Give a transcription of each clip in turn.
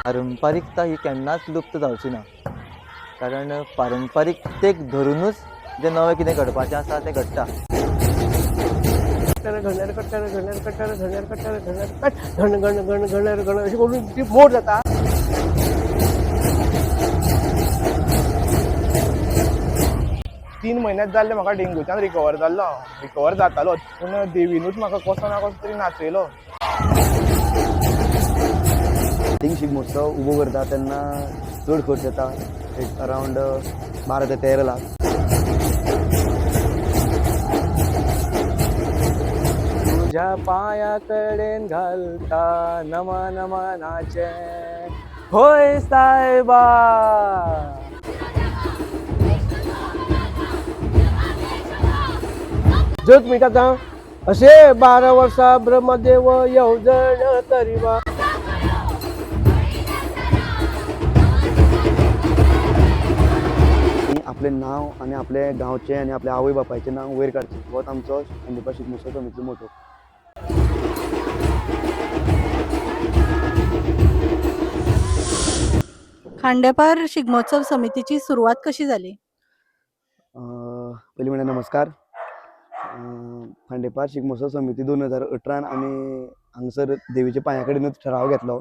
पारंपरिकता ही केन्नाच लुप्त जावची ना, कारण पारंपरिकतेक धरूनच जे नवें कितें घडपाचें आसा तें घडटा. घणेर कट्टर घणेर कट्टर घणेर कट्टर घणेर कट घण घण घण घणेर घण अशी करून ती मोड जाता. 3 म्हयन्यात जाल्ले म्हाका डेंग्यूच्यान रिकवर जाल्लो हांव. रिकवर जातालो पूण देवीनूच म्हाका कसो ना कसो तरी नाचयलो. शिगमोत्सव उबो करता तेन्ना चड खर्च येता, एक अरावंड 12 ते 13 लाख. तुझ्या पायाकडेन घालता नमनाचे होय सायबा. जग मी आता असे 12 वर्सां ब्रह्मदेव येवजण तरीवा. आपले नाव आणि आपले गांवचे आणि आपल्या आवय बापायचे नाव वयर काडचे होच आमचो खांडेपार शिगमोत्सव समितीचो मोटो. खांडेपार शिगमोत्सव समितीची सुरुवात कशी झाली? पयलीं म्हणल्यार नमस्कार. खांडेपार शिगमोत्सव समिती 2018 आमी हांगसर देवीच्या पांया कडेनूच ठराव घेतलो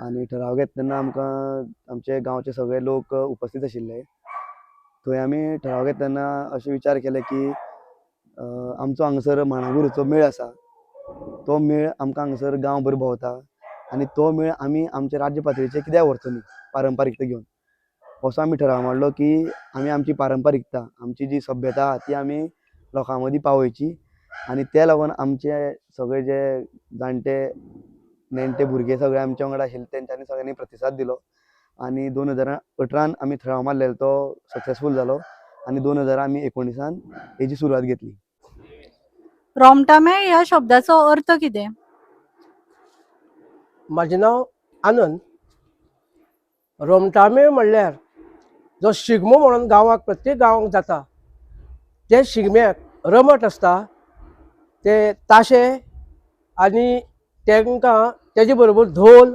आनी ठराव घेता तेन्ना आमकां आमचे गांवचे सगळे लोक उपस्थित आशिल्ले. थंय आमी ठराव घेता तेन्ना अशें विचार केले की आमचो हांगसर मांडागुरूचो मेळ आसा, तो मेळ आमकां हांगसर गांवभर भोंवता आनी तो मेळ आमी आमचे राज्य पातळीचेर कित्याक व्हरचो न्ही पारंपारीकता घेवन. असो आमी ठराव मांडलो की आमी आमची पारंपारीकता, आमची जी सभ्यता आहा ती आमी लोकां मदीं पावोवची आनी त्या लागून आमचे सगळे जे जाणटे नेणटे भुरगे सगळे आमच्या वांगडा आशिल्ले तेंच्यांनी सगळ्यांनी प्रतिसाद दिलो आनी 2018 आमी ठराव मारलेलो तो सक्सेसफूल जालो आनी 2019 हेची सुरवात घेतली. रोमटामेळ ह्या शब्दाचो अर्थ कितें? म्हजें नांव आनंद. रोमटामेळ म्हणल्यार जो शिगमो म्हणून गांवाक प्रत्येक गांवांक जाता ते शिगम्याक रमट आसता, ते ताशे आनी तांकां तेजे बरोबर धोल,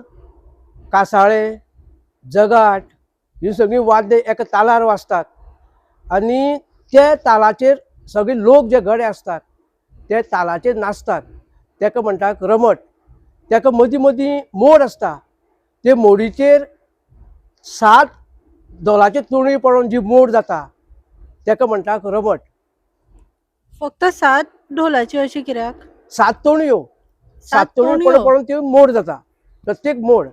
कासाळे, जगाट ही सगळीं वाद्य एका तालार वाजतात आनी त्या तालाचेर सगळे लोक जे गडे आसतात ते तालाचेर नाचतात. ताका म्हणटात रमट. ताका मदीं मदीं मोड आसता, ते मोडीचेर 7 धोलाचे तोणयो पडोवन जी मोड जाता ताका म्हणटात रमट. फक्त 7 ढोलाची अशी कित्याक? 7 तोणयो 7 7 तोणयो तोणयो? पडोवन त्यो मोड जाता, प्रत्येक मोड.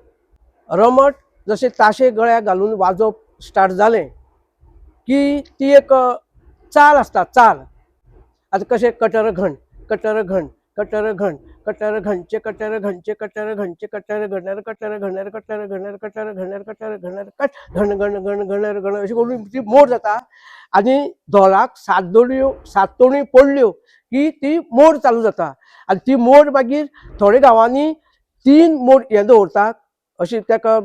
रमट जशे ताशे गळ्याक घालून वाजोवप स्टार्ट जालें की ती एक चाल आसता, चाल. आतां कशें कटर घण कटर घण कटर घण कटर घणचे कटर घणचे कटर घणचे कटर घणेर कटर घणेर कटर घणेर कटर घणेर कटर घणेर कट घण घण घण घणेर घण अशी करून ती मोड जाता आनी धोलाक 7 तोणयो पडल्यो की ती मोड चालू जाता आनी ती मोड मागीर थोड्या गांवांनी 3 मोड हे दवरतात अशी ताका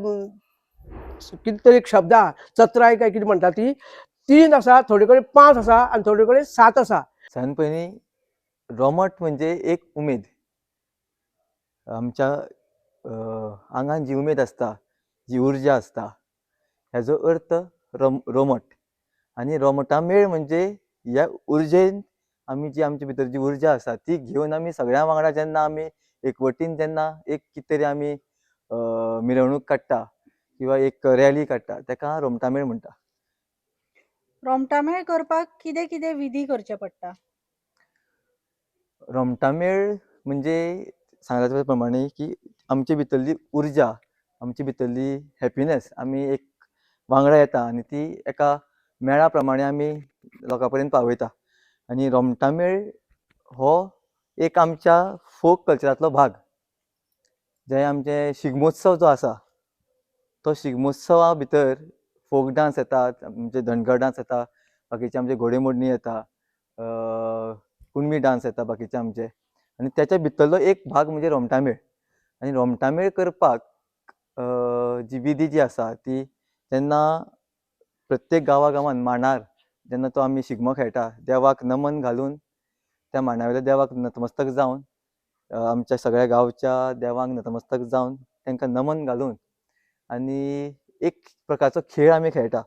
कितें तरी एक शब्द आहा, चत्राय काय कितें म्हणटा ती. 3 आसा, थोडे कडेन 5 आसा आनी थोडे कडेन 7 आसा. सगळ्यान पयलीं रोमट म्हणजे एक उमेद. आमच्या आंगान जी उमेद आसता, जी उर्जा आसता, हेजो अर्थ रोमट. आनी रोमटामेळ म्हणजे ह्या उर्जेन आमी जी आमचे भितर जी उर्जा आसा ती घेवन आमी सगळ्यां वांगडा जेन्ना आमी एकवटीन जेन्ना एक कितें तरी आमी मिरवणूक काडटा किंवा एक रॅली काडटा ताका रोमटामेळ म्हणटा. रोमटामेळ करपाक कितें कितें विधी करचे पडटा? रोमटामेळ म्हणजे सांगल्या प्रमाणे की आमचे भितरली उर्जा, आमचे भितरली हॅपिनेस आमी एक वांगडा येता आनी ती एका मेळा प्रमाणे आमी लोकां पर्यंत पावयता. आनी रोमटामेळ हो एक आमच्या फोक कल्चरांतलो भाग. जे आमचे शिगमोत्सव जो आसा तो शिगमोत्सवा भितर फोक डांस येतात, आमचे धनगर डांस येता, बाकीचे आमचे घोडेमोडणी येता, कुणबी डांस येता बाकीचे आमचे, आनी त्याच्या भितरलो एक भाग म्हणजे रोमटामेळ. आनी रोमटामेळ करपाक जी विधी जी आसा ती जेन्ना प्रत्येक गांवान मांडार जेन्ना तो आमी शिगमो खेळटा देवाक नमन घालून त्या मांडा वयल्या देवाक नतमस्तक जावन आमच्या सगळ्या गांवच्या देवांक नतमस्तक जावन तांकां नमन घालून आनी एक प्रकारचो खेळ आमी खेळटा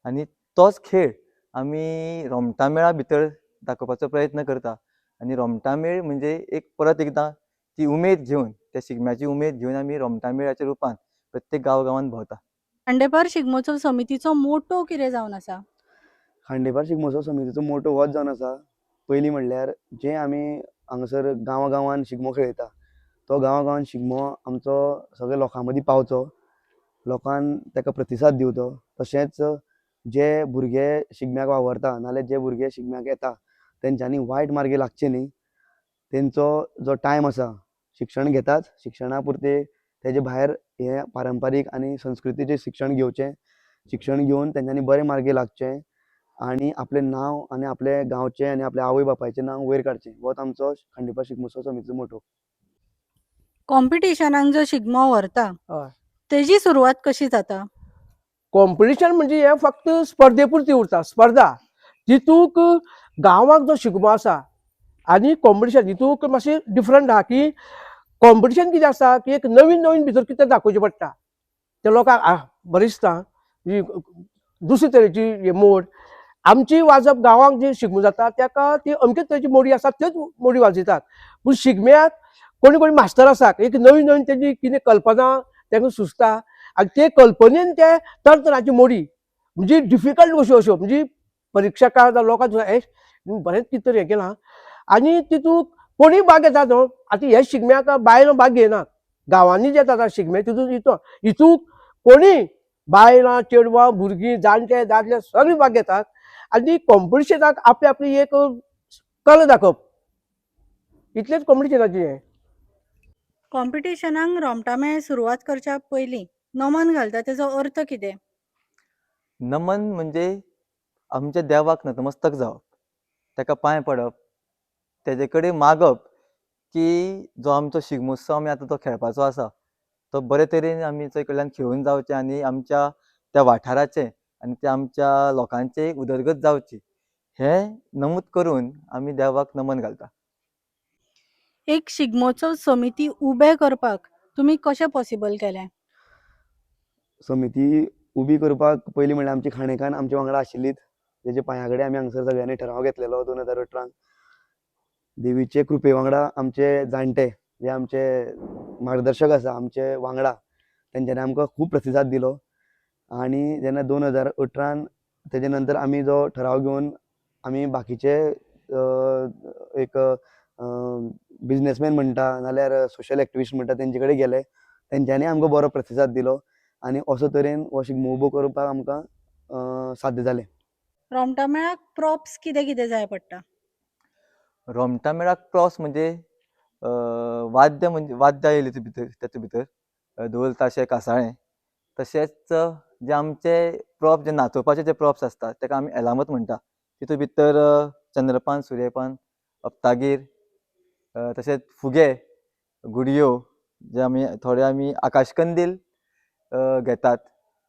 आनी तोच खेळ आमी रोमटा मेळा भितर दाखोवपाचो प्रयत्न करता आनी रोमटा मेळ म्हणजे एक परत एकदां ती उमेद घेवन त्या शिगम्याची उमेद घेवन आमी रोमटा मेळाच्या रुपान प्रत्येक गांवागांवांत भोंवता. खांडेपार शिगमोत्सव समितीचो मोटो कितें जावन आसा? खांडेपार शिगमोत्सव समितीचो मोटो होच जावन आसा. पयलीं म्हणल्यार जे आमी हांगासर गांवागांवान शिगमो खेळयता तो गांवागांवान शिगमो आमचो सगळ्या लोकां मदीं पावचो, लोकांक ताका प्रतिसाद दिवचो. तशेंच जे भुरगे शिगम्याक वावरता नाजाल्यार जे भुरगे शिगम्याक येता तेंच्यांनी वायट मार्गी लागचे न्ही. तेंचो जो टायम आसा शिक्षण घेतात, शिक्षणा पुरते तेजे भायर हे पारंपारीक आनी संस्कृतीचें शिक्षण घेवचें. शिक्षण घेवन तेंच्यांनी बरे मार्गी लागचें आनी आपलें नांव आनी आपले गांवचें आनी आपल्या आवय बापायचें नांव वयर काडचें. होच आमचो खांडेपार शिगमोत्सव समितीचो मोटो. कॉम्पिटिशनाक जो शिगमो व्हरता हय. तेजी सुरवात कशी जाता? कॉम्पिटिशन म्हणजे हे फक्त स्पर्धे पुरती उरता. स्पर्धा तितूंक गांवाक जो शिगमो आसा आनी कॉम्पिटिशन हितूंक मातशें डिफरंट आहा की कॉम्पिटिशन कितें आसा की एक नवीन नवीन भितर कितें दाखोवचें पडटा. ते लोकांक बरें दिसता ही दुसरे तरेची हे मोड. आमची वाजप गांवांक जी शिगमो जाता ताका ती अमकेच तरेची मोडी आसा त्योच मोडी वाजयतात. पूण शिगम्याक कोणी कोणी मास्टर आसा एक नवीन नवीन तेजी कितें कल्पना ताका सुचता आनी ते कल्पनेन ते तरातरांची मोडी म्हणजे डिफिकल्ट गोश्टी अश्यो म्हणजे परिक्षकां जावं लोकांक हे बरेंच कितें तरी हें केलां आनी तितूंत कोणीय भाग घेता न्हू. आतां हे शिगम्याक बायलो भाग घेयनात. गांवांनी जे जाता शिगमे तितूंत हितूंक कोणीय बायलां चेडवां भुरगीं जाणटे दादले सगळीं भाग घेतात आनी कॉम्पिटिशनाक आपली आपली एक कला दाखोवप इतलेंच कॉम्पिटिशनाचें हें. कॉम्पिटिशनाक रोमटा मेळ सुरवात करच्या पयलीं नमन घालता तेजो अर्थ कितें? नमन म्हणजे आमच्या देवाक नतमस्तक जावप, ताका पांय पडप, तेजे कडेन मागप की जो आमचो शिगमोत्सव आमी आतां तो खेळपाचो आसा तो बरे तरेन आमी चोय कडल्यान खेळून जावचें आनी आमच्या त्या वाठाराचें आनी त्या आमच्या लोकांचें उदरगत जावची हें नमूद करून आमी देवाक नमन घालता. एक शिगमोत्सव समिती उबे करपाक तुमी कशें पॉसिबल केलें? समिती उबी करपाक पयलीं म्हणल्यार आमची खाणेकार आमचे वांगडा आशिल्लीच. तेजे पांया कडेन आमी हांगसर सगळ्यांनी ठराव घेतलेलो 2018 देवीचे कृपे वांगडा आमचे जाणटे जे आमचे मार्गदर्शक आसा आमचे वांगडा तेंच्यांनी आमकां खूब प्रतिसाद दिलो आनी जेन्ना 2018 तेजे नंतर आमी जो ठराव घेवन आमी बाकीचे एक बिजनेसमॅन म्हणटा नाल्यार सोशल एक्टिविस्ट म्हणटा तेंचे कडेन गेले. तेंच्यांनी आमकां बरो प्रतिसाद दिलो आनी असो तरेन हो शिगमो उबो करपाक आमकां साध्य जालें. रोमटा मेळाक प्रॉप्स कितें कितें जाय पडटा? रोमटा मेळाक प्रॉप्स म्हणजे वाद्य येयली तातूंत भितर धोल ताशे कासाळें तशेंच जे आमचे प्रॉप जे नाचोवपाचे जे प्रॉप्स आसता ताका आमी एलामत म्हणटा. तितूंत भितर चंद्रपान, सुर्यपान, हप्तागीर तशेंच फुगे, गुडयो जे आमी आकाशकंदील घेतात.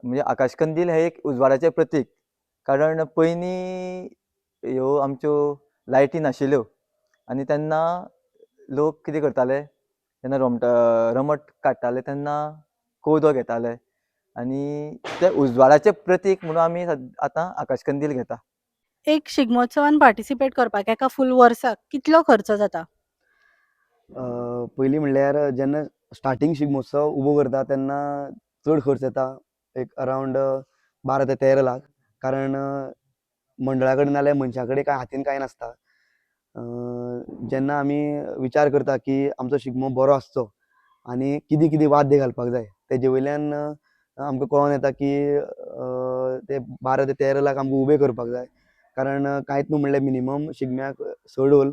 म्हणजे आकाशकंदील हें एक उजवाडाचें प्रतीक कारण पयलीं ह्यो आमच्यो लायटी नाशिल्ल्यो आनी तेन्ना लोक कितें करताले जेन्ना रमट काडटाले तेन्ना कवदो घेताले आनी ते उजवाडाचें प्रतीक म्हणून आमी आतां आकाशकंदील घेता. एक शिगमोत्सवान पार्टिसिपेट करपाक एका फूल वर्साक कितलो खर्च जाता? पयलीं म्हणल्यार जेन्ना स्टार्टींग शिगमोत्सव उबो करता तेन्ना चड खर्च येता एक अरावंड 12 ते 13 लाख कारण मंडळा कडेन नाल्यार मनशा कडेन हातीन कांय नासता. जेन्ना आमी विचार करता की आमचो शिगमो बरो आसचो आनी कितें कितें वाद्य घालपाक जाय तेजे वयल्यान आमकां कळोन येता की ते 12 ते 13 लाख आमकां उबे करपाक जाय कारण कांयच न्हू म्हणल्यार मिनिमम शिगम्याक 6 ढोल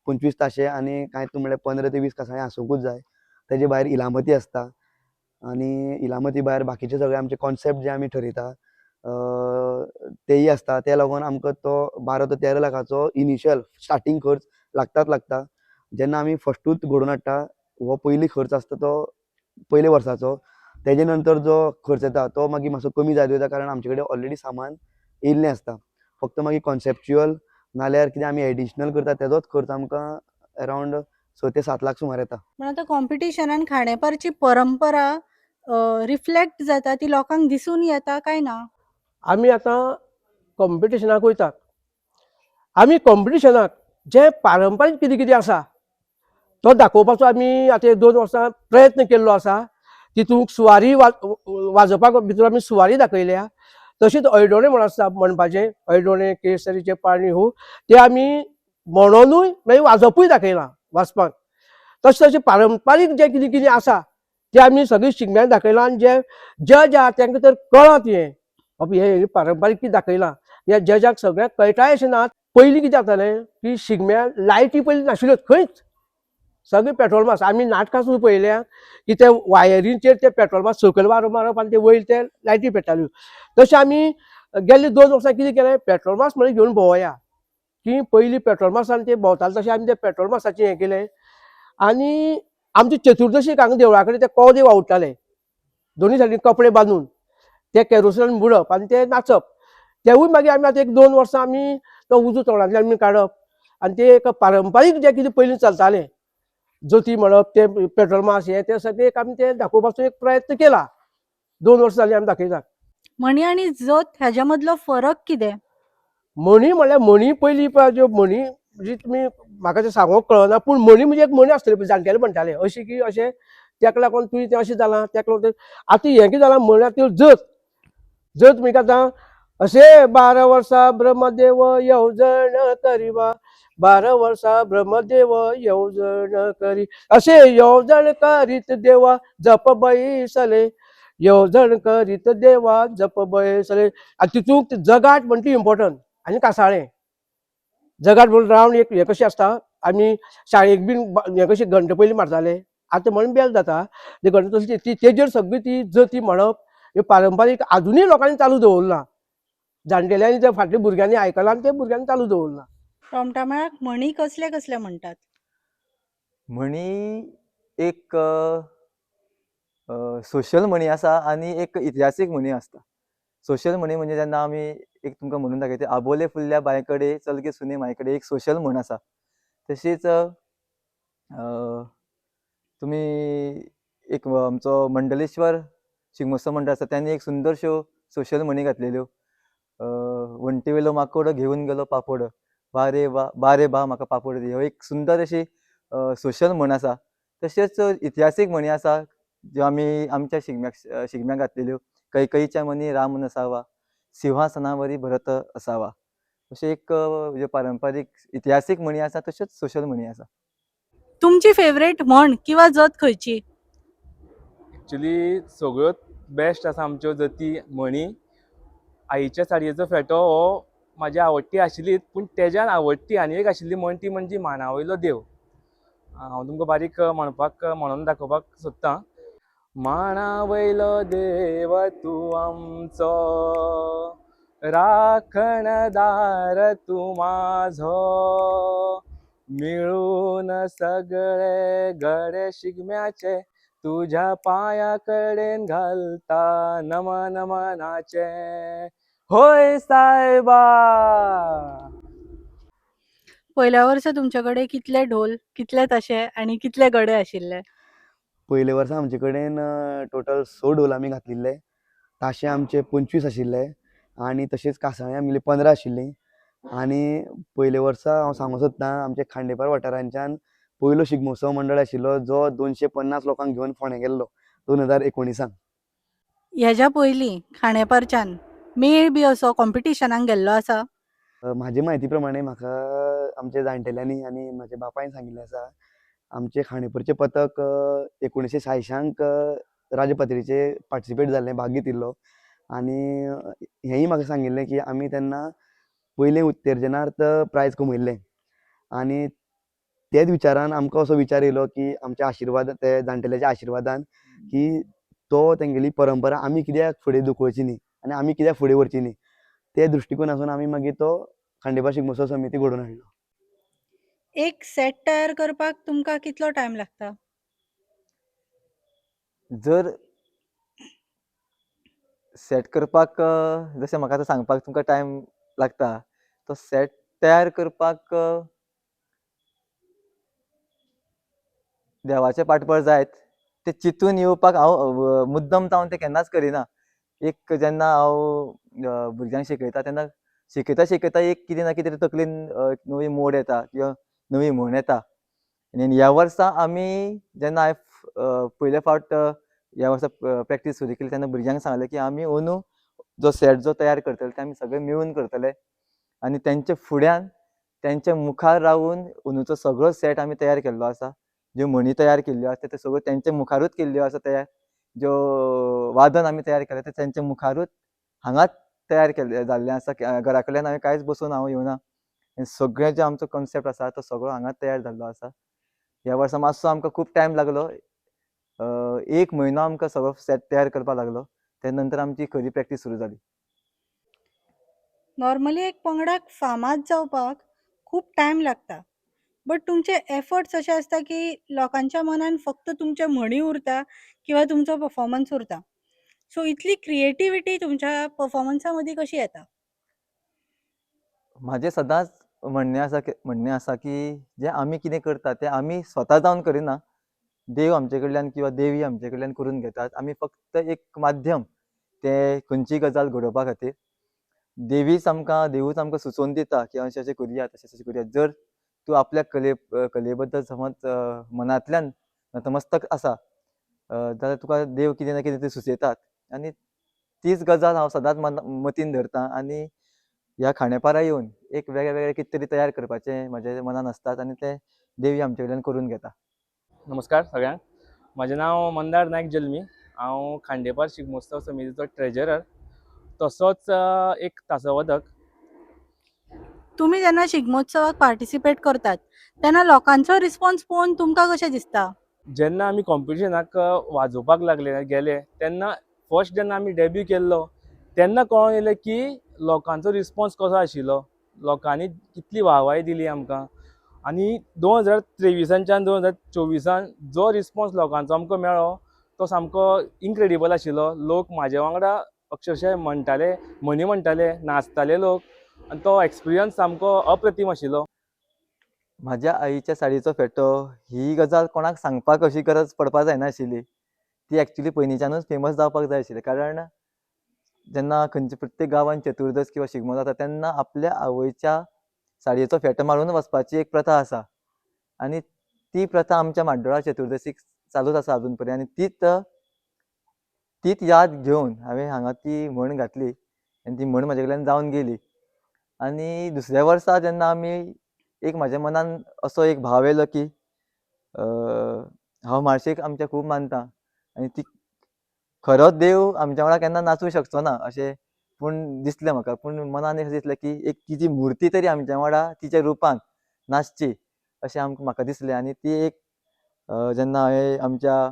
25 ताशे आनी कांयच न्हू म्हणल्यार 15 ते 20 कांसाळें आसूंकूच जाय. तेजे भायर इलामती आसता आनी इलामती भायर बाकीचे सगळे आमचे कॉन्सेप्ट जे आमी ठरयता तेयी आसता. ते लागून आमकां तो 12 ते 13 लाखाचो इनिशियल स्टार्टींग खर्च लागता. जेन्ना आमी फस्टूच घडोवन हाडटा हो पयली खर्च आसता तो पयले वर्साचो. तेजे नंतर जो खर्च येता तो मागीर मातसो कमी जायत वयता कारण आमचे कडेन ऑलरेडी सामान येयल्लें आसता. फक्त मागीर कॉन्सेप्च्युअल नाल्यार कितें आमी एडिशनल करता तेजोच खर्च आमकां अरावंड 6 ते 7 लाख सुमार येता. पण आतां कॉम्पिटिशनान खांडेपारची परंपरा रिफ्लेक्ट जाता ती लोकांक दिसून येता काय ना? आमी आतां कॉम्पिटिशनाक वयतात. आमी कॉम्पिटिशनाक जे पारंपारीक कितें कितें आसा तो दाखोवपाचो आमी आतां 2 वर्सां प्रयत्न केल्लो आसा. तितूंत सुवारी वाजोवपाक भितर आमी सुवारी दाखयल्या. तशीच हयडोळे म्हण आसता म्हणपाचें, हयडोळे केसरीचे पाळणी हो, ते आमी म्हणोनूय मागीर वाजोवपूय दाखयलां वाजपाक. तशें तशें पारंपारीक जें कितें कितें आसा तें आमी सगळें शिगम्याक दाखयलां आनी जे जज आहा तांकां तर कळत हें बाबा हें पारंपारीक कितें दाखयलां. ह्या जजाक सगळ्यांक कळटाय अशें ना. पयलीं कितें जातालें की शिगम्याक लायटी पयलीं नाशिल्ल्यो खंयच. सगळे पेट्रोल मार्क्स आमी नाटकां सुद्दां पळयल्या की ते वायरींचेर ते पेट्रोल मार्क्स सकयल मारप आनी ते वयर ते लायटी पेट्टाल्यो. तशें आमी गेल्ले 2 वर्सां कितें केलें पेट्रोल मार्क्स म्हणून घेवन भोंवया की पयलीं पेट्रोल मार्क्सान ते भोंवताले तशें आमी ते पेट्रोल मार्क्साचें हें केलें. आनी आमचे चतुर्दशीक हांगा देवळा कडेन ते कवदे वावुरताले दोनी सायडीन कपडे बांदून ते केरोसिनान बुडप आनी ते नाचप. तेवूय मागीर आमी आतां 1-2 वर्सां आमी तो उजो तोंडांतल्यान आमी काडप आनी ते एक पारंपारीक जें कितें पयलीं चलतालें जोती म्हणप ते पेट्रोल मार्क्स हे ते सगळे एक आमी ते दाखोवपाचो एक प्रयत्न केला. 2 वर्सां जालीं आमी दाखयतात. म्हणी आनी जत हाच्या मदलो फरक कितें? म्हणी म्हणल्यार म्हणी पयलीं पळय ज्यो म्हणी म्हणजे तुमी म्हाका तें सांगोंक कळना पूण म्हणी म्हणजे एक म्हणी आसतल्यो पळय जाणटेले म्हणटाले अशें की अशें तेका लागून तुवें तें अशें जालां तेका लागून आतां हें कितें जालां म्हळ्यार त्यो जत जत म्हणजे आतां अशें 12 वर्सां ब्रह्मदेव येवजण करिवा 12 वर्सां ब्रह्मदेव येवजण करी अशें येवजण करीत देवा जप बैसले येवजण करीत देवा जप बैसले. आनी तितूंत जगाट म्हणटा ती इम्पॉर्टंट आनी कासाळें. जगाट म्हणून रावंड एक हें कशें आसता आमी शाळेक बीन हें कशें घंट पयलीं मारताले आतां म्हण बेल जाता ते घंट तशी तेजेर सगळी ती जती म्हणप ह्यो पारंपारीक आजुनूय लोकांनी चालू दवरला. जाणटेल्यांनी त्या फाटल्या भुरग्यांनी आयकलां आनी त्या भुरग्यांनी चालू दवरला. टॉमटॉमाक म्हणी कसले कसले म्हणटात? म्हणी एक सोशल म्हणी आसा आनी एक इतिहासीक म्हणी आसता. सोशल म्हणी म्हणजे जेन्ना आमी एक तुमकां म्हणून दाखयता आबोले फुलल्या बाये कडेन चल गे सुने माये कडेन एक सोशल म्हण आसा. तशीच तुमी एक आमचो मंडलेश्वर शिगमोत्सव मंडळ आसा त्यांनी एक सुंदरश्यो सोशल म्हणी घातलेल्यो. वण्टीवेलो माकोड घेवन गेलो पापड बा रे बा म्हाका पापड दी. हो एक सुंदर अशी सोशल म्हण आसा. तशेंच इतिहासीक म्हणी आसा ज्यो आमी आमच्या शिगम्याक घातलेल्यो. कैकईच्या मनी राम नसावा सिंहासनावरी भरत असावा. अशे एक ज्यो पारंपारीक इतिहासीक म्हणी आसा तश्योच सोशल म्हणी आसा. तुमची फेवरेट म्हण किंवा जत खंयची? एक्चुली सगळ्योच बेस्ट आसा आमच्यो जती म्हणी. आईच्या साडयेचो फेटो हो म्हाजी आवडटी आशिल्लीच पूण तेज्यान आवडटी आनी एक आशिल्ली म्हण ती म्हणजे मानावयलो देव. हांव तुमकां बारीक म्हणून दाखोवपाक सोदतां. मानावयलो देव तूं आमचो राखणदार तूं माझो मिळून सगळे गडे शिगम्याचे तुझ्या पाया कडेन घालता नमन मनाचे होय सायबा. पयल्या वर्सा तुमच्याकडे कितले ढोल, कितले ताशे आणि कितले गडे आशिल्ले? पयले वर्सा आमचे कडेन टोटल 6 ढोल आमी घातिल्ले. ताशे आमचे 25 आशिल्ले आनी तशेंच कासाळीं आमगेलीं 15 आशिल्लीं. आनी पयले वर्सा हांव सांगूंक सोदतां आमचे खांडेपार वाठारांच्यान पयलो शिगमोत्सव मंडळ आशिल्लो जो 250 लोकांक घेवन फोंड्या गेल्लो 2019. हेज्या पयलीं खांडेपारच्यान मेळ बी असो कॉम्पिटिशनाक गेल्लो आसा? म्हाजे म्हायती प्रमाणे म्हाका आमच्या जाणटेल्यांनी आनी म्हाज्या बापायन सांगिल्लें आसा आमचे खांडेपारचें पथक 1986 राजपातळीचे पार्टिसिपेट जाल्लें भाग घेतिल्लो. आनी हेंय म्हाका सांगिल्लें की आमी तेन्ना पयलें उत्तेजनार्थ प्रायज कमयल्लें. आनी तेच विचारान आमकां असो विचार येयलो की आमच्या आशिर्वाद ते जाणटेल्याच्या आशिर्वादान की तो तेंगेली परंपरा आमी कित्याक फुडें धुकळची न्ही आनी आमी कित्याक फुडें व्हरची न्ही ते दृश्टीकोनासून आमी मागीर तो खांडेपार शिगमोत्सव समिती घडोवन हाडलो. एक सेट तयार करपाक तुमकां कितलो टायम लागता? जर सेट करपाक जशें म्हाका आतां सांगपाक तुमकां टायम लागता तो सेट तयार करपाक देवाचें पाठबळ जायत ते चिंतून येवपाक हांव मुद्दम जावन तें केन्नाच करिना. एक जेन्ना हांव भुरग्यांक शिकयता तेन्ना शिकयता एक कितें ना कितें तरी तकलेन एक नवी मोड येता किंवा नवी म्हण येता. आनी ह्या वर्सा आमी जेन्ना हांवें पयले फावट ह्या वर्सा प्रॅक्टीस सुरू केली तेन्ना भुरग्यांक सांगलें की आमी अंदू जो सेट जो तयार करतले ते आमी सगळे मेळून करतले आनी तेंचे फुड्यान तेंच्या मुखार रावून अंदूचो सगळो सेट आमी तयार केल्लो आसा. ज्यो म्हणी तयार केल्ल्यो आसा त्यो सगळ्यो तेंच्या मुखारूच केल्ल्यो आसा तयार. ज्यो वादन आमी तयार केल्या ते तेंच्या मुखारूच हांगाच तयार केल्ले जाल्लें आसा. घरा कडल्यान हांवें कांयच बसोवन हांव येवना. आनी सगळे जो आमचो कॉन्सेप्ट आसा तो सगळो हांगाच तयार जाल्लो आसा. ह्या वर्सा मातसो आमकां खूब टायम लागलो. 1 म्हयनो आमकां सगळो सेट तयार करपाक लागलो. ते नंतर आमची खरी प्रॅक्टीस सुरू जाली. नॉर्मली एक पंगडाक फामाद जावपाक खूप टायम लागता. बट तुमचे एफर्ट्स अशे आसता की लोकांच्या मनान फक्त तुमचे म्हणी उरता किंवा तुमचो परफॉर्मन्स उरता. सो इतली क्रिएटिव्हिटी तुमच्या परफॉर्मन्सा मदीं कशी येता? म्हाजें सदांच म्हणणें आसा की जें आमी कितें करता तें आमी स्वता जावन करिना. देव आमचे कडल्यान किंवा देवी आमचे कडल्यान करून घेतात. आमी फक्त एक माध्यम ते खंयचीय गजाल घडोवपा खातीर. देवूच आमकां सुचोवन दिता की अशें करुया तशें करुया. जर तूं आपल्या कले बद्दल समज मनांतल्यान नतमस्तक आसा जाल्यार तुका देव कितें ना कितें तरी सुचयतात आनी तीच गजाल हांव सदांच मतीन धरतां आनी ह्या खांडेपारा येवन एक वेगळें कितें तरी तयार करपाचें म्हाजे मनान आसतात आनी तें देवी आमचे कडल्यान करून घेता. नमस्कार सगळ्यांक. म्हजें नांव मंदार नायक जल्मी. हांव खांडेपार शिगमोत्सव समितीचो ट्रेजरर, तसोच एक तासावधक. तुम्ही जेन्ना शिगमोत्सवाक पार्टिसिपेट करतात तेन्ना लोकांचो रिस्पॉन्स पळोवन तुमकां कशें दिसता? जेन्ना आमी कॉम्पिटिशनाक वाजोवपाक गेले तेन्ना फर्स्ट जेन्ना आमी डेब्यू केल्लो तेन्ना कळोन येयलें की लोकांचो रिस्पॉन्स कसो आशिल्लो. लोकांनी कितली वाहवाही दिली आमकां. आनी 2023च्यान 2024 जो रिस्पॉन्स लोकांचो आमकां मेळ्ळो तो सामको इनक्रेडिबल आशिल्लो. लोक म्हाजे वांगडा अक्षरशः म्हणी म्हणटाले, नाचताले लोक आनी तो एक्सपिरियन्स सामको अप्रतीम आशिल्लो. म्हाज्या आईच्या साडयेचो फेटो ही गजाल कोणाक सांगपाक अशी गरज पडपाक जायनाशिल्ली. ती एक्चुली पयलींच्यानूच फेमस जावपाक जाय आशिल्ली. कारण जेन्ना खंयच्या प्रत्येक गांवांत चतुर्दश किंवा शिगमो जाता तेन्ना आपल्या आवयच्या साडयेचो फेटो मारून वचपाची एक प्रथा आसा. आनी ती प्रथा आमच्या म्हाड्डोळा चतुर्दशीक चालूच आसा अजून पर्यंत. आनी तीच याद घेवन हांवें हांगा ती म्हण घातली आनी ती म्हण म्हाजे कडल्यान जावन गेली. आनी दुसऱ्या वर्सा जेन्ना आमी एक म्हाज्या मनान असो एक भाव येयलो की हांव म्हाळशेक आमच्या खूब मानतां आनी ती खरोच देव आमच्या वांगडा केन्ना नाचूंक शकचो ना अशें पूण दिसलें म्हाका. पूण मनान अशें दिसलें की एक तिची मुर्ती तरी आमच्या वांगडा तिच्या रुपान नाचची अशें म्हाका दिसलें. आनी ती एक जेन्ना हांवें आमच्या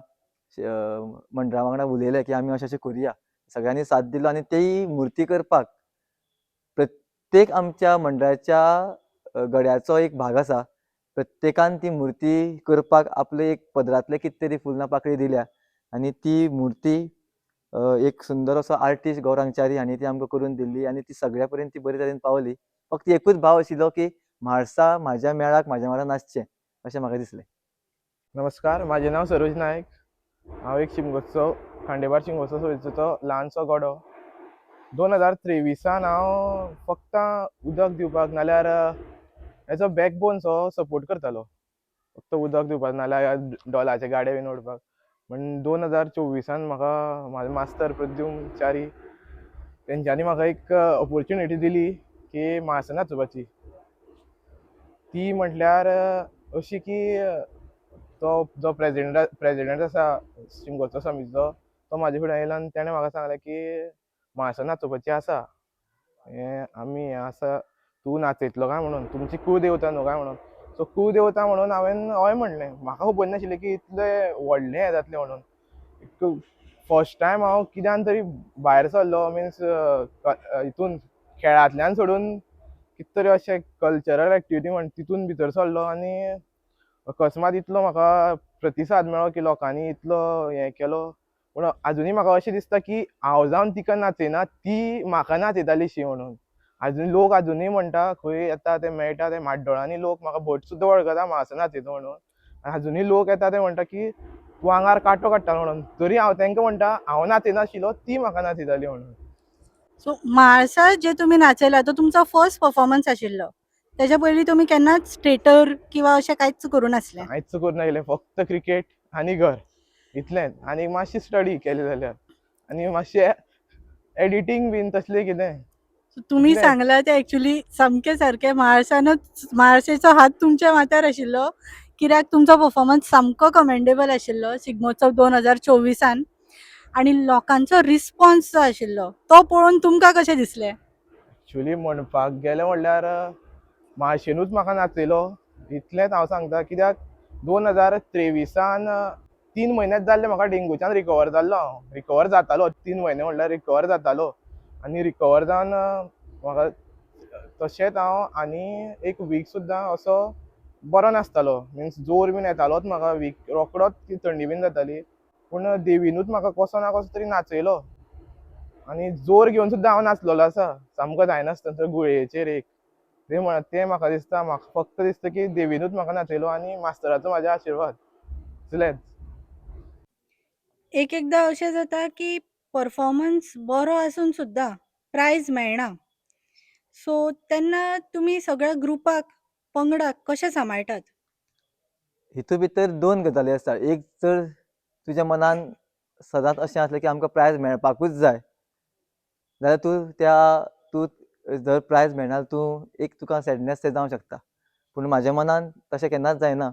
मंडळा वांगडा उलयलें की आमी अशें करुया, सगळ्यांनी साथ दिलो आनी ती मूर्ती करपाक प्रत्येक आमच्या मंडळाच्या गड्याचो एक भाग आसा. प्रत्येकान ती मूर्ती करपाक आपले एक पदरांतले कितें तरी फुलना पाकळी दिल्या आनी ती मूर्ती एक सुंदर असो आर्टिस्ट गौरांगचारी हांणी ती आमकां करून दिल्ली आनी ती सगळ्या पर्यंत ती बरे तरेन पावली. फक्त एकूच भाव आशिल्लो की म्हाळसा म्हाज्या मेळाक म्हाज्या वांगडा नाचचें अशें म्हाका दिसलें. नमस्कार, माझे नाव सरोज नायक. हांव एक खांडेपार शिगमोत्सव समितीचो ल्हानसो गडो. 2023 हांव फक्त उदक दिवपाक नाल्यार एज अ बॅकबोनचो सपोर्ट करतालो. फक्त उदक दिवपाक नाल्यार डॉलाचे गाडे बीन ओडपाक. पण 2024 म्हाका म्हाजो मास्तर प्रद्युम्न च्यारी तेंच्यांनी म्हाका एक ऑपॉर्च्युनिटी दिली की म्हाळसा नाचोवपाची. ती म्हटल्यार अशी की तो जो प्रेजिडेंट आसा शिगमोत्सव समितीचो तो म्हाजे फुड्यान येयलो आनी तेणें म्हाका सांगलें की म्हाळसा नाचोवपाची आसा. आमी आसा तूं नाचयतलो काय म्हणून, तुमची कुळदेवता न्हू काय म्हणून. सो कुळदेवता म्हणून हांवें हय म्हणलें. म्हाका खबर नाशिल्लें की इतलें व्हडलें हें जातलें म्हणून. फर्स्ट टायम हांव कित्यान तरी भायर सरलो मिन्स हितून खेळांतल्यान सोडून कितें तरी अशें कल्चरल एक्टिविटी म्हण तितून भितर सरलो आनी अकस्मात इतलो म्हाका प्रतिसाद मेळ्ळो की लोकांनी इतलो हें केलो. पूण आजुनूय म्हाका अशें दिसता की हांव जावन तिका नाचयना, ती म्हाका नाचयताली शी म्हणून. लोक आजुनूय म्हणटा खंय येता ते मेळटा ते म्हाड्डोळांनी लोक म्हाका भट सुद्दां वळखता म्हाळसा नाचयता म्हणून. आजुनूय लोक येता ते म्हणटा की तूं आंगार कांटो काडटालो म्हणून, तरी हांव तांकां म्हणटा हांव नाचिनाशिल्लो, ती म्हाका नाचयताली म्हणून. सो म्हाळसा जे तुम्ही नाचयला तो तुमचो फर्स्ट परफॉर्मन्स आशिल्लो. तेच्या पयलीं तुमी केन्नाच थिएटर किंवा अशें कांयच करूं नासलें. कांयच करूं नाशिल्लें, फक्त क्रिकेट आनी घर इतलेंच. आनी मातशी स्टडी केली जाल्यार, आनी मातशें एडिटींग बीन तसलें कितें. सो तुमी इतलेंच. सांगला ते एक्चुअली सामकें सारकें. म्हाळशेचो हात तुमच्या माथ्यार आशिल्लो, कित्याक तुमचो परफॉर्मन्स सामको कमेंडेबल आशिल्लो शिगमोत्सव 2024 आनी लोकांचो रिस्पॉन्स जो आशिल्लो तो पळोवन तुमकां कशें दिसलें? एक्चुली म्हणपाक गेलें म्हणल्यार म्हाळशेनूच म्हाका नाचयलो इतलेंच हांव सांगता. कित्याक 2023 3 म्हयनेच जाल्ले म्हाका डेंगूच्यान रिकवर जाल्लो हांव. रिकवर जातालो 3 म्हयने म्हणल्यार रिकवर जातालो. आनी रिकवर जावन म्हाका तशेंच हांव आनी एक वीक सुद्दां असो बरो नासतालो. मिन्स जोर बीन येतालोच म्हाका रोखडोच ती थंडी बीन जाताली. पूण देवीनूच म्हाका कसो ना कसो तरी नाचयलो. आनी जोर घेवन सुद्दां हांव नाचलेलो आसा, सामको जायनासतना गुळयेचेर एक. तें म्हाका दिसता, म्हाका फक्त दिसता की देवीनूच म्हाका नाचयलो आनी मास्तराचो म्हाज्या आशिर्वाद इतलेंच. एकएकदां अशें जाता की परफॉर्मन्स बरो आसून सुद्दां प्रायज मेळना. सो तेन्ना तुमी सगळ्या ग्रुपाक पंगडाक कशें सांबाळटात? हितून भितर 2 गजाली आसता. एक जर तुज्या मनान सदांच अशें आसलें की आमकां प्रायज मेळपाकूच जाय, जाल्यार तूं जर प्रायज मेळना तुका सॅडनेस जावंक शकता. पूण म्हाज्या मनान तशें केन्नाच जायना.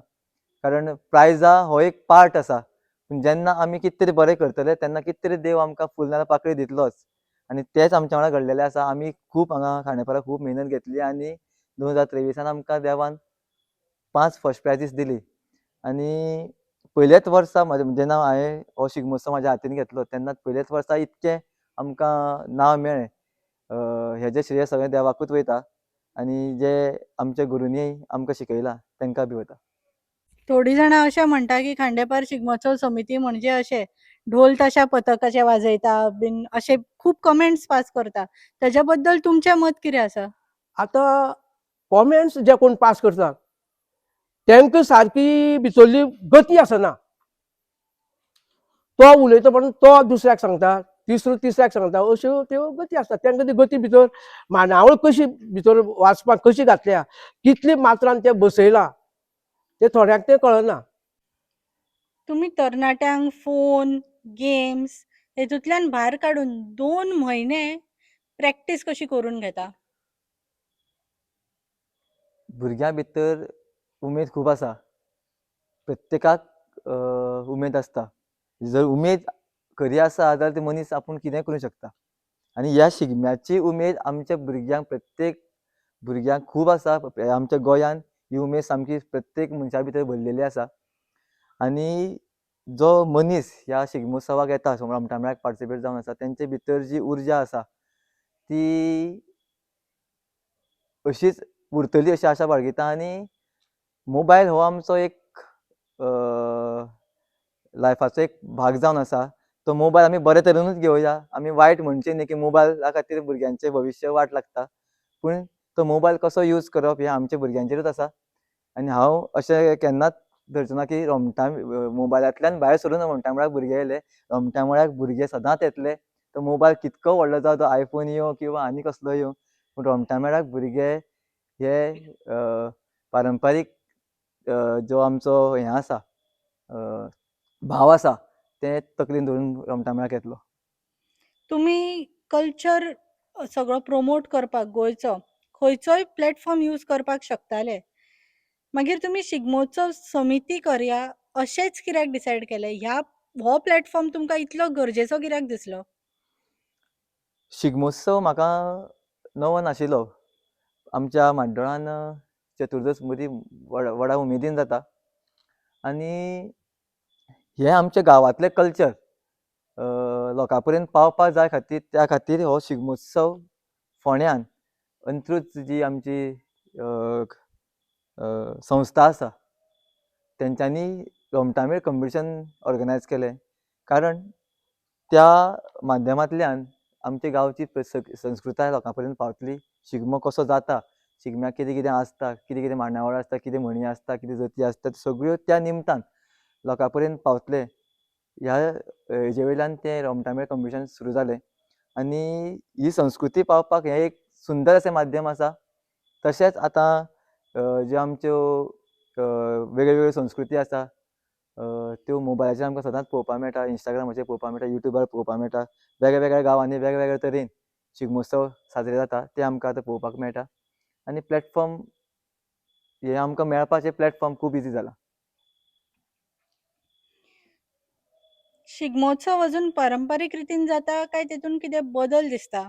कारण प्रायजा हो एक पार्ट आसा. पूण जेन्ना आमी कितें तरी बरें करतले तेन्ना कितें तरी देव आमकां फूल नाल्यार पाकळी दितलोच. आनी तेंच आमच्या वांगडा घडलेलें आसा. आमी खूब हांगा खांडेपारा खूब मेहनत घेतली आनी 2023 आमकां देवान 5 फर्स्ट प्रायजीस दिली. आनी पयलेच वर्सा जेन्ना हांवें हो शिगमोत्सव म्हाज्या हातीन घेतलो तेन्ना पयलेच वर्सा इतकें आमकां नांव मेळ्ळें. हेजें श्रेय सगळें देवाकूच वयता आनी जे आमच्या गुरूंनी आमकां शिकयलां तांकां बी वता. थोडीं जाणां अशें म्हणटा की खांडेपार शिगमोत्सव समिती म्हणजे अशें ढोल ताशा पथकाचें वाजयता बीन अशे खूब कमेंट्स पास करता. तेच्या बद्दल तुमचें मत कितें आसा? आतां कॉमेंट्स जे कोण पास करतात तांकां सारकी भितरली गती आसना. तो उलयता म्हणून तो दुसऱ्याक सांगता, तिसरो तिसऱ्याक सांगता, अश्यो त्यो गती आसतात. तांकां ती गती भितर मांडावळ कशी भितर वाचपाक कशी घातल्या, कितली मात्रान तें बसयलां तें थोड्यांक तें कळना. तुमी तरणाट्यांक फोन, गेम्स हेतूंतल्यान भायर काडून 2 म्हयने प्रॅक्टीस कशी करून घेता? भुरग्यां भितर उमेद खूब आसा. प्रत्येकाक उमेद आसता. जर उमेद खरी आसा जाल्यार ते मनीस आपूण कितेंय करूंक शकता. आनी ह्या शिगम्याची उमेद आमच्या भुरग्यांक प्रत्येक भुरग्यांक खूब आसा. आमच्या गोंयान ही उमेद सामकी प्रत्येक मनशा भितर भरलेली आसा. आनी जो मनीस ह्या शिगमोत्सवाक येता रोमटा मेळाक पार्टिसिपेट जावन आसा तेंचे भितर जी उर्जा आसा ती अशीच उरतली अशी आशा बाळगिता. आनी मोबायल हो आमचो एक लायफाचो एक भाग जावन आसा. तो मोबायल आमी बरे तरेनूच घेवया. आमी वायट म्हणचें न्ही की मोबायला खातीर भुरग्यांचें भविश्य वाट लागता. पूण तो मोबायल कसो यूज करप हें आमच्या भुरग्यांचेरूच आसा. आनी हांव अशें केन्नाच धरचो ना की मोबायलांतल्यान भायर सरून रोमटा मेळाक भुरगे येयले. रोमटा मेळाक भुरगे सदांच येतले. तो मोबायल कितको व्हडलो जावं, तो आयफोन येवं किंवा आनी कसलो येवं, पूण रोमटा मेळाक भुरगे हे पारंपारीक जो आमचो हें आसा भाव आसा तें तकलेन धरून रोमटा मेळाक येतलो. तुमी कल्चर सगळो प्रमोट करपाक गोंयचो खंयचोय प्लॅटफॉर्म यूज करपाक शकताले. मागीर तुमी शिगमोत्सव समिती करया अशेंच कित्याक डिसायड केलें? हो प्लॅटफॉर्म तुमकां इतलो गरजेचो कित्याक दिसलो? शिगमोत्सव म्हाका नवो नाशिल्लो. आमच्या म्हाड्डोळान चतुर्दश मदीं व्हडा उमेदीन जाता. आनी हें आमच्या गांवांतलें कल्चर लोकां पर्यंत पावपाक जाय खातीर त्या खातीर हो शिगमोत्सव फोंड्यान अंत्रूज जी आमची संस्था आसा तेंच्यांनी रोमटा मेळ कंपिटिशन ऑर्गनायज केलें. कारण त्या माध्यमांतल्यान आमच्या गांवची संस्कृताय लोकां पर्यंत पावतली. शिगमो कसो जाता, शिगम्याक कितें कितें आसता, कितें कितें मांडावळ आसता, कितें म्हणी आसता, कितें जती आसता, सगळ्यो त्या निमतान लोकां पर्यंत पावतले ह्या हेजे वयल्यान तें रोमटामेळ कॉम्पिटिशन सुरू जालें आनी ही संस्कृती पावपाक हें एक सुंदर अशें माध्यम आसा. तशेंच आतां ज्यो आमच्यो वेगळ्यो संस्कृती आसा त्यो मोबायलाचेर आमकां सदांच पळोवपाक मेळटा, इंस्टाग्रामाचेर पळोवपाक मेळटा, युट्यूबार पळोवपाक मेळटा. वेगळ्या गांवांनी वेगळ्या तरेन शिगमोत्सव साजरे जाता ते आमकां आतां पळोवपाक मेळटा आनी प्लॅटफॉर्म हे आमकां मेळपाचें प्लॅटफॉर्म खूब इझी जाला. शिगमोत्सव अजून पारंपारीक रितीन जाता काय तेतून कितें बदल दिसता?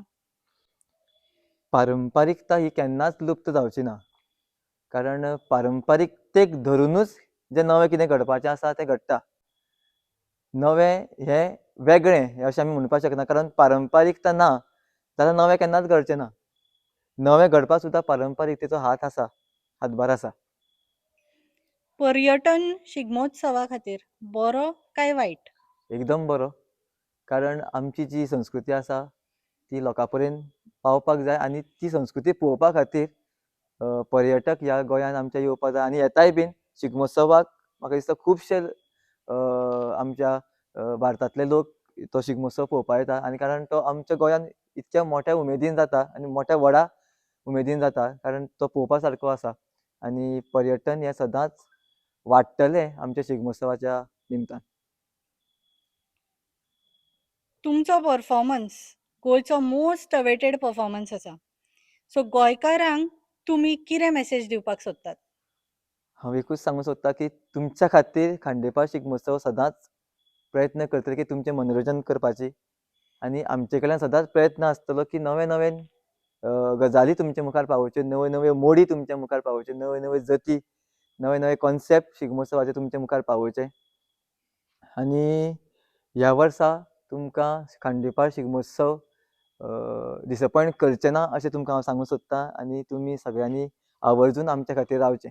पारंपारीकता ही केन्नाच लुप्त जावची ना. कारण पारंपारीकतेक धरूनच जें नवें कितें घडपाचें आसा तें घडटा. नवें हें वेगळें हें अशें आमी म्हणपाक शकना, कारण पारंपारीकता ना जाल्यार नवें केन्नाच घडचें ना. नवें घडपाक सुद्दां पारंपारीकतेचो हात आसा, हातभार आसा. पर्यटन शिगमोत्सवा खातीर बरो काय वायट? एकदम बरो. कारण आमची जी संस्कृती आसा ती लोकां पर्यंत पावपाक जाय आनी ती संस्कृती पळोवपा खातीर पर्यटक ह्या गोंयांत आमच्या येवपाक जाय आनी येताय बीन. शिगमोत्सवाक म्हाका दिसता खुबशे आमच्या भारतांतले लोक तो शिगमोत्सव पळोवपाक येता आनी कारण तो आमच्या गोंयांत इतक्या मोठ्या उमेदीन जाता आनी मोठ्या व्हडा उमेदीन जाता कारण तो पळोवपा सारको आसा आनी पर्यटन हें सदांच वाडटलें आमच्या शिगमोत्सवाच्या निमतान. तुमचो परफॉर्मन्स गोंयचो मोस्ट अवेटेड परफॉर्मन्स आसा. सो गोंयकारांक तुमी कितें मॅसेज दिवपाक सोदतात? हांव एकूच सांगूंक सोदतां की तुमच्या खातीर खांडेपार शिगमोत्सव सदांच प्रयत्न करतले की तुमचें मनोरंजन करपाची आनी आमचे कडल्यान सदांच प्रयत्न आसतलो की नवें नवें गजाली तुमच्या मुखार पावोवच्यो, नव्यो नव्यो मोडी तुमच्या मुखार पावोवच्यो, नव्यो नव्यो जती, नवे नवे कॉन्सेप्ट शिगमोत्सवाचे तुमच्या मुखार पावोवचे. आनी ह्या वर्सा तुमकां खांडेपार शिगमोत्सव डिसपॉयंट करचें ना अशें तुमकां हांव सांगूंक सोदतां आनी तुमी सगळ्यांनी आवर्जून आमच्या खातीर रावचें.